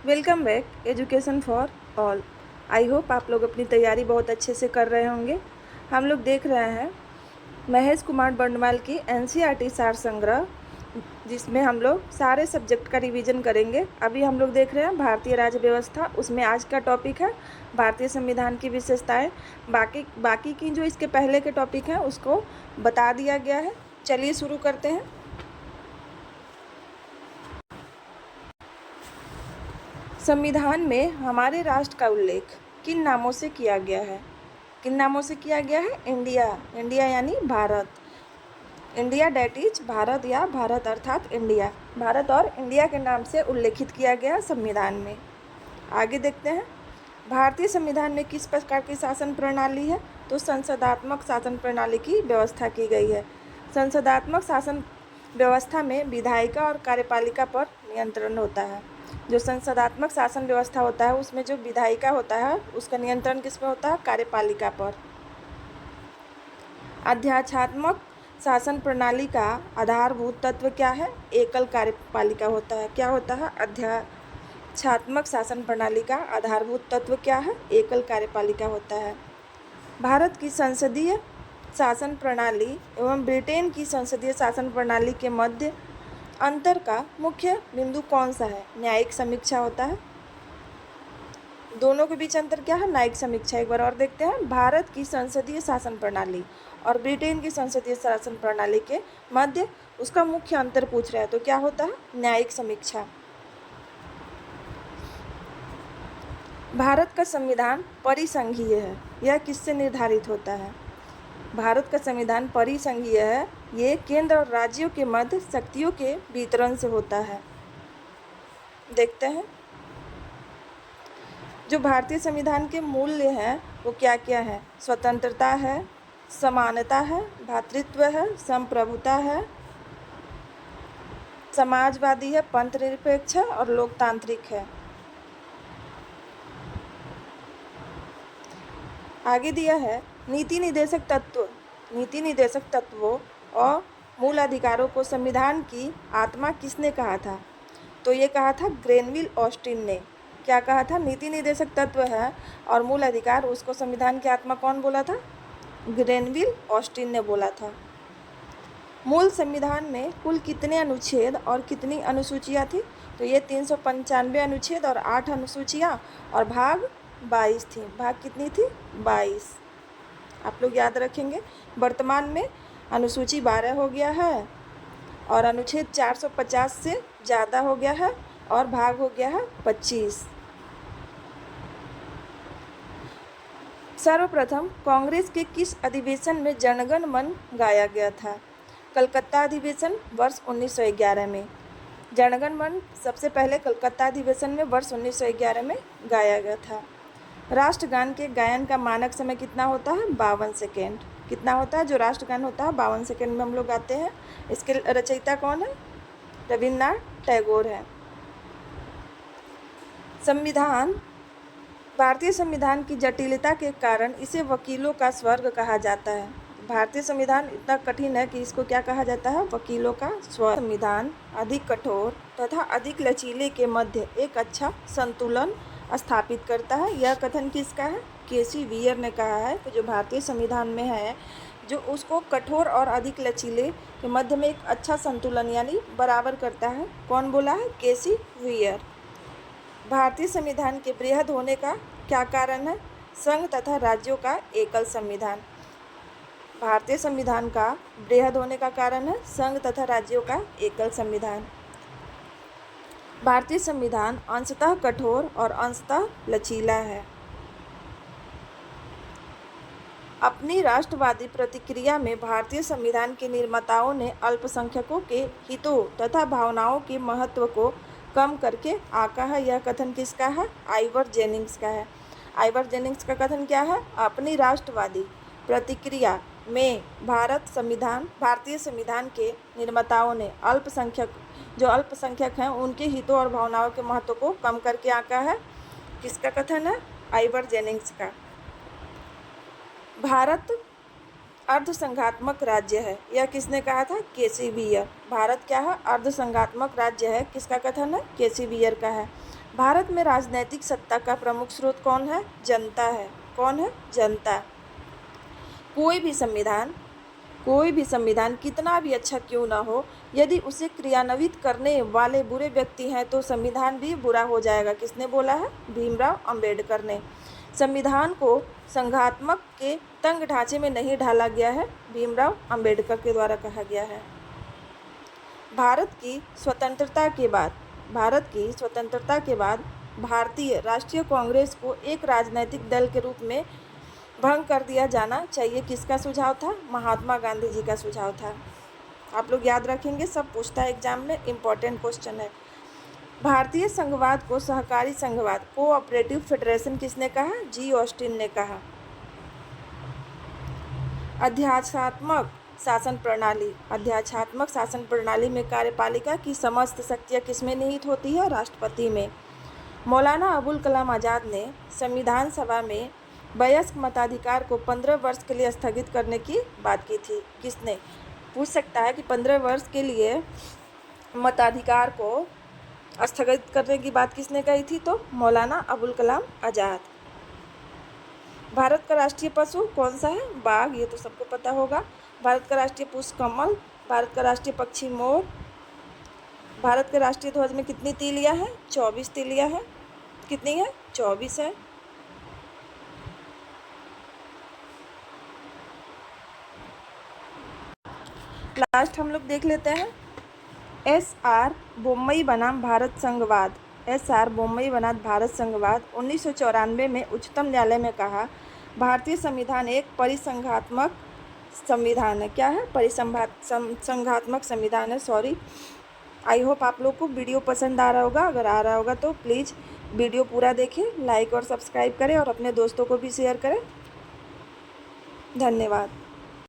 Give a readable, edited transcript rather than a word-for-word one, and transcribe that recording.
Welcome back education for all. I hope आप लोग अपनी तैयारी बहुत अच्छे से कर रहे होंगे। हम लोग देख रहे हैं महेश कुमार बंडवाल की एनसीईआरटी सार संग्रह, जिसमें हम लोग सारे सब्जेक्ट का रिवीजन करेंगे। अभी हम लोग देख रहे हैं भारतीय राज्य व्यवस्था, उसमें आज का टॉपिक है भारतीय संविधान की विशेषताएं। बाकी की जो इसके पहले के टॉपिक हैं उसको बता दिया गया है। चलिए शुरू करते हैं। संविधान में हमारे राष्ट्र का उल्लेख किन नामों से किया गया है? किन नामों से किया गया है? इंडिया यानी Bharat. India that is Bharat या भारत अर्थात इंडिया। भारत और इंडिया के नाम से उल्लेखित किया गया संविधान में। आगे देखते हैं, भारतीय संविधान में किस प्रकार की शासन प्रणाली है? तो संसदात्मक शासन प्रणाली की व्यवस्था की गई है। संसदात्मक शासन व्यवस्था में विधायिका और कार्यपालिका पर नियंत्रण होता है। जो संसदात्मक शासन व्यवस्था होता है उसमें जो विधायिका होता है उसका नियंत्रण किस पे होता है? कार्यपालिका पर। अध्यादेशात्मक शासन प्रणाली का आधारभूत तत्व क्या है? एकल कार्यपालिका होता है। क्या होता है? अध्यादेशात्मक शासन प्रणाली का आधारभूत तत्व क्या है? एकल कार्यपालिका होता है। भारत की संसदीय शासन प्रणाली एवं ब्रिटेन की संसदीय शासन प्रणाली के मध्य अंतर का मुख्य बिंदु कौन सा है? न्यायिक समीक्षा होता है। दोनों के बीच अंतर क्या है? न्यायिक समीक्षा। एक बार और देखते हैं, भारत की संसदीय शासन प्रणाली और ब्रिटेन की संसदीय शासन प्रणाली के मध्य उसका मुख्य अंतर पूछ रहा है, तो क्या होता है? न्यायिक समीक्षा। भारत का संविधान परिसंघीय है, यह किससे निर्धारित होता है? भारत का संविधान परिसंघीय है, ये केंद्र और राज्यों के मध्य शक्तियों के वितरण से होता है। देखते हैं, जो भारतीय संविधान के मूल्य हैं वो क्या क्या है? स्वतंत्रता है, समानता है, भ्रातृत्व है, संप्रभुता है, समाजवादी है, पंथनिरपेक्ष है और लोकतांत्रिक है। आगे दिया है, नीति निर्देशक तत्वों और मूल अधिकारों को संविधान की आत्मा किसने कहा था? तो ये कहा था ग्रेनविल ऑस्टिन ने। क्या कहा था? नीति निर्देशक तत्व है और मूल अधिकार, उसको संविधान की आत्मा कौन बोला था? ग्रेनविल ऑस्टिन ने बोला था। मूल संविधान में कुल कितने अनुच्छेद और कितनी अनुसूचियाँ थी? तो ये 395 अनुच्छेद और 8 अनुसूचियाँ और भाग 22 थी। भाग कितनी थी? 22। आप लोग याद रखेंगे। वर्तमान में अनुसूची 12 हो गया है और अनुच्छेद 450 से ज़्यादा हो गया है और भाग हो गया है 25। सर्वप्रथम कांग्रेस के किस अधिवेशन में जनगण मन गाया गया था? कलकत्ता अधिवेशन वर्ष 1911 में। जनगण मन सबसे पहले कलकत्ता अधिवेशन में वर्ष 1911 में गाया गया था। राष्ट्रगान के गायन का मानक समय कितना होता है? 52 सेकेंड। कितना होता है? जो राष्ट्रगान होता है 52 सेकेंड में हम लोग गाते हैं। इसके रचयिता कौन है? रविन्द्रनाथ टैगोर है। संविधान, भारतीय संविधान की जटिलता के कारण इसे वकीलों का स्वर्ग कहा जाता है। भारतीय संविधान इतना कठिन है कि इसको क्या कहा जाता है? वकीलों का स्वर्ग। संविधान अधिक कठोर तथा अधिक लचीले के मध्य एक अच्छा संतुलन स्थापित करता है। यह कथन किसका है? केसी वियर ने कहा है कि जो भारतीय संविधान में है, जो उसको कठोर और अधिक लचीले के मध्य में एक अच्छा संतुलन यानी बराबर करता है। कौन बोला है? केसी वियर। भारतीय संविधान के बृहद होने का क्या कारण है? संघ तथा राज्यों का एकल संविधान। भारतीय संविधान का बृहद होने का कारण है संघ तथा राज्यों का एकल संविधान। भारतीय संविधान अंशतः कठोर और अंशतः लचीला है। अपनी राष्ट्रवादी प्रतिक्रिया में भारतीय संविधान के निर्माताओं ने अल्पसंख्यकों के हितों तथा भावनाओं के महत्व को कम करके आंका है। यह कथन किसका है? आइवर जेनिंग्स का है। आइवर जेनिंग्स का कथन क्या है? अपनी राष्ट्रवादी प्रतिक्रिया में भारतीय संविधान के निर्माताओं ने जो अल्पसंख्यक हैं उनके हितों और भावनाओं के महत्व को कम करके आंका है। किसका कथन है? आइवर जेनिंग्स का। भारत अर्धसंघात्मक राज्य है, यह किसने कहा था? केसी वियर। भारत क्या है? अर्धसंघात्मक राज्य है। किसका कथन है? केसी वियर का है। भारत में राजनैतिक सत्ता का प्रमुख स्रोत कौन है? जनता है। कौन है? जनता। कोई भी संविधान कितना भी अच्छा क्यों ना हो, यदि उसे क्रियान्वित करने वाले बुरे व्यक्ति हैं तो संविधान भी बुरा हो जाएगा। किसने बोला है? भीमराव अंबेडकर ने। संविधान को संघात्मक के तंग ढांचे में नहीं ढाला गया है, भीमराव अंबेडकर के द्वारा कहा गया है। भारत की स्वतंत्रता के बाद भारतीय राष्ट्रीय कांग्रेस को एक राजनीतिक दल के रूप में भंग कर दिया जाना चाहिए। किसका सुझाव था? महात्मा गांधी जी का सुझाव था। आप लोग याद रखेंगे, सब पूछता है एग्जाम में, इम्पोर्टेंट क्वेश्चन है। भारतीय संघवाद को सहकारी संघवाद, कोऑपरेटिव फेडरेशन किसने कहा? जी ऑस्टिन ने कहा। अध्यात्मात्मक शासन प्रणाली में कार्यपालिका की समस्त शक्तियाँ किसमें निहित होती है? राष्ट्रपति में। मौलाना अबुल कलाम आज़ाद ने संविधान सभा में वयस्क मताधिकार को 15 वर्ष के लिए स्थगित करने की बात की थी। किसने? पूछ सकता है कि 15 वर्ष के लिए मताधिकार को स्थगित करने की बात किसने कही थी? तो मौलाना अबुल कलाम आज़ाद। भारत का राष्ट्रीय पशु कौन सा है? बाघ, ये तो सबको पता होगा। भारत का राष्ट्रीय पुष्प कमल। भारत का राष्ट्रीय पक्षी मोर। भारत के राष्ट्रीय ध्वज में कितनी तीलियां हैं? 24 तीलियां हैं। कितनी है? 24 है। लास्ट हम लोग देख लेते हैं। एस.आर. बोम्मई बनाम भारत संघवाद। 1994 में उच्चतम न्यायालय में कहा, भारतीय संविधान एक परिसंघात्मक संविधान है। क्या है? संघात्मक संविधान है। सॉरी। आई होप आप लोग को वीडियो पसंद आ रहा होगा। अगर आ रहा होगा तो प्लीज़ वीडियो पूरा देखें, लाइक और सब्सक्राइब करें और अपने दोस्तों को भी शेयर करें। धन्यवाद।